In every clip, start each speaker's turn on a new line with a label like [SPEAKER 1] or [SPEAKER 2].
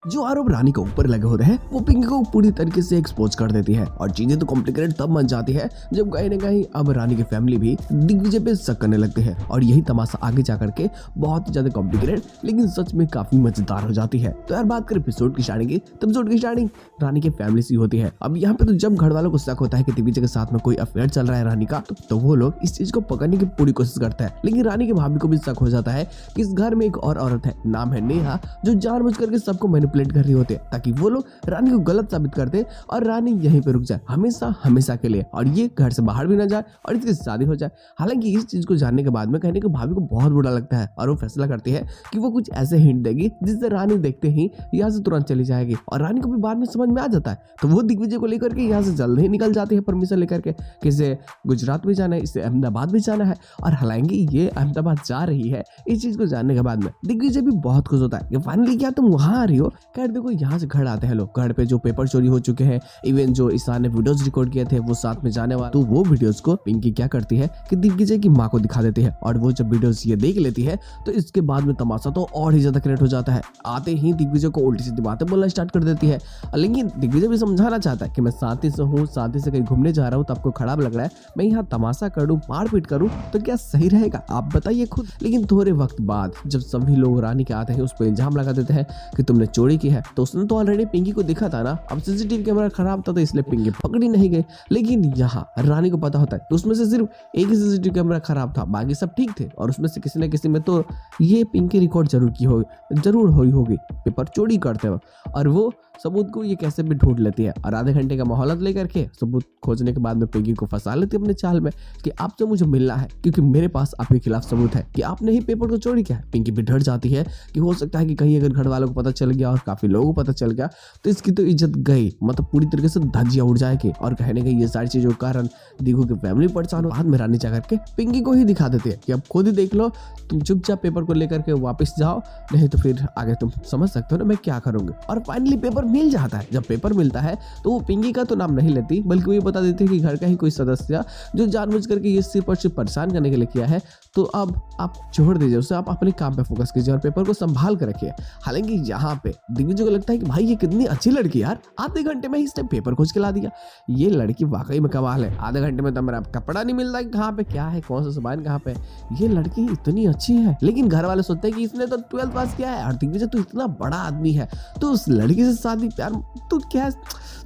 [SPEAKER 1] जो आरोप रानी के ऊपर लगे होते हैं वो पिंकी को पूरी तरीके से एक्सपोज कर देती है और चीजें तो कॉम्प्लिकेटेड तब बन जाती है जब कहीं ना कहीं अब रानी की फैमिली भी दिग्विजय पे शक करने लगते हैं और यही तमाशा आगे जाकर के बहुत ही ज्यादा कॉम्प्लिकेटेड लेकिन सच में काफी मजेदार हो जाती है। तो यार बात करें एपिसोड की स्टार्टिंग की, तो एपिसोड की स्टार्टिंग रानी की फैमिली से होती है। अब यहाँ पे तो जब घर वालों को शक होता है कि दिग्विजय के साथ में कोई अफेयर चल रहा है रानी का, तो वो लोग इस चीज को पकड़ने की पूरी कोशिश करते हैं। लेकिन रानी की भाभी को भी शक हो जाता है कि इस घर में एक और औरत है, नाम है नेहा, जो जानबूझ करके सबको मैनिपुलेट कर रही होती है ताकि वो लोग रानी को गलत साबित कर दे और रानी यहीं पे रुक जाए हमेशा हमेशा के लिए और ये घर से बाहर भी ना जाए और इसकी शादी हो जाए। हालांकि इस चीज को जानने के बाद में कहने को भाभी को बहुत बुरा लगता है और वो फैसला करती है कि वो कुछ ऐसे हिंट देगी जिससे रानी देखते ही यहाँ से तुरंत चली जाएगी और रानी को भी बाद में समझ में आ जाता है। तो वो दिग्विजय को लेकर के यहाँ से जल्द ही निकल जाती है परमिशन लेकर के कि इसे गुजरात भी जाना है, इसे अहमदाबाद भी जाना है। और हालांकि ये अहमदाबाद जा रही है, इस चीज को जानने के बाद में दिग्विजय भी बहुत खुश होता है कि फाइनली क्या तुम वहां आ रही हो। खैर देखो यहाँ से घर आते हैं लोग, घर पे जो पेपर चोरी हो चुके हैं, इवन जो ईशान ने वीडियोस रिकॉर्ड किए थे वो साथ में जाने वाला, तो वो वीडियोस को पिंकी क्या करती है कि दिग्विजय की माँ को दिखा देती है और वो जब वीडियोस ये देख लेती है तो इसके बाद में तमाशा तो और ही ज्यादा क्रिएट हो जाता है। आते ही दिग्विजय को उल्टी सीधी बातें बोलना स्टार्ट कर देती है। लेकिन दिग्विजय भी समझाना चाहता है कि मैं शांति से हूँ, शांति से कहीं घूमने जा रहा हूँ, तो आपको खराब लग रहा है, मैं यहाँ तमाशा करूँ, मारपीट करूँ तो क्या सही रहेगा, आप बताइए खुद। लेकिन थोड़े वक्त बाद जब सभी लोग रानी के आते हैं उस पर इल्जाम लगा देते हैं कि तुमने चोरी की है, तो उसने तो ऑलरेडी पिंकी को दिखा था ना, अब सीसीटीवी कैमरा खराब था तो इसलिए पिंकी पकड़ी नहीं गई। लेकिन यहाँ रानी को पता होता है तो उसमें से सिर्फ एक ही सीसीटीवी कैमरा खराब था, बाकी सब ठीक थे और उसमें से किसी न किसी में तो ये पिंकी रिकॉर्ड जरूर हुई होगी पेपर चोरी करते वक्त। और वो सबूत को ये कैसे भी ढूंढ लेती है और आधे घंटे का मोहलत लेकर के सबूत खोजने के बाद में पिंकी को फंसा लेती है अपने चाल में कि आपसे मुझे मिलना है क्योंकि मेरे पास आपके खिलाफ सबूत है कि आपने ही पेपर को चोरी किया है। पिंकी भी डर जाती है कि हो सकता है कि कहीं अगर घर वालों को पता चल गया और काफी लोगों को पता चल गया तो इसकी तो इज्जत गई, मतलब पूरी तरीके से धज्जियां उड़ जाएगी और कहने के ये सारी चीजों के कारण दिगू की फैमिली परेशान हो। बाद में रानी जा करके पिंकी को ही दिखा देती है कि अब खुद ही देख लो, तुम चुपचाप पेपर को लेकर के वापस जाओ, नहीं तो फिर आगे तुम समझ सकते हो ना मैं क्या करूंगी। और फाइनली पेपर मिल जाता है। जब पेपर मिलता है तो वो पिंकी का तो नाम नहीं लेती बल्कि वो ये बता देती है कि घर का ही कोई सदस्य जो जानबूझ करके ये सिर्फ और सिर्फ परेशान करने के लिए किया है, तो अब आप छोड़ दीजिए उसे, आप अपने काम पे फोकस कीजिए और पेपर को संभाल कर रखिए। हालांकि यहाँ पे दिग्विजय को लगता है कि भाई ये कितनी अच्छी लड़की यार, आधे घंटे में ही इसने पेपर खोज के ला दिया, ये लड़की वाकई में कमाल है। आधे घंटे में तो मेरा कपड़ा नहीं मिलता कि कहाँ पे क्या है, कौन सा सामान कहाँ पे, ये लड़की इतनी अच्छी है। लेकिन घर वाले सोचते हैं कि इसने तो 12th पास किया है और दिग्विजय तो इतना बड़ा आदमी है तो उस लड़की से शादी, प्यार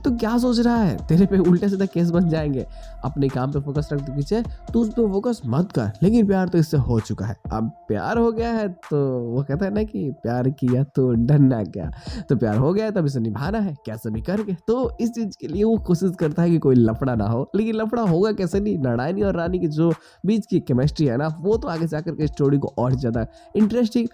[SPEAKER 1] तो क्या सोच रहा है, तेरे पे उल्टे सीधा केस बन जाएंगे। अपने काम पे फोकस रख दीजिए, तू उस पे फोकस मत कर। लेकिन प्यार तो इससे हो चुका है, अब प्यार हो गया है तो वो कहता है ना कि प्यार किया तो डरना क्या, तो प्यार हो गया है तब इसे निभाना है कैसे भी करके। तो इस चीज के लिए वो कोशिश करता है कि कोई लफड़ा ना हो, लेकिन लफड़ा होगा कैसे नहीं, नारायणी और रानी की जो बीच की केमिस्ट्री है ना वो तो आगे जाकर के स्टोरी को और ज्यादा इंटरेस्टिंग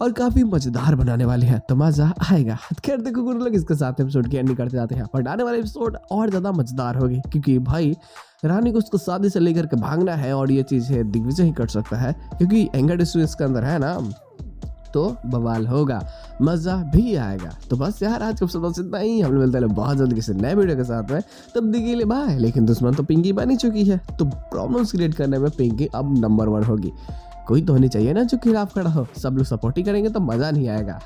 [SPEAKER 1] और काफी मजेदार बनाने वाली है, तो मजा आएगा। खैर देखो गुरु लोग, इसके साथ एपिसोड की एंडिंग करते जाते हैं, पर आने वाले एपिसोड और ज्यादा मजेदार होगी क्योंकि भाई रानी को उसको शादी से लेकर के भागना है और ये चीज है दिग्विजय ही कर सकता है क्योंकि एंगर इशू इसके अंदर है ना, तो बवाल होगा, मजा भी आएगा। तो बस यार आज का एपिसोड इतना ही, हम मिलते हैं बहुत जल्दी किसी नए वीडियो के साथ में, तब तक के लिए बाय। लेकिन दुश्मन तो पिंकी बनी चुकी है, तो प्रॉब्लम्स क्रिएट करने में पिंकी अब नंबर 1 होगी। कोई तो होनी चाहिए ना जो खिलाफ खड़ा हो, सब लोग सपोर्ट ही करेंगे तो मजा नहीं आएगा।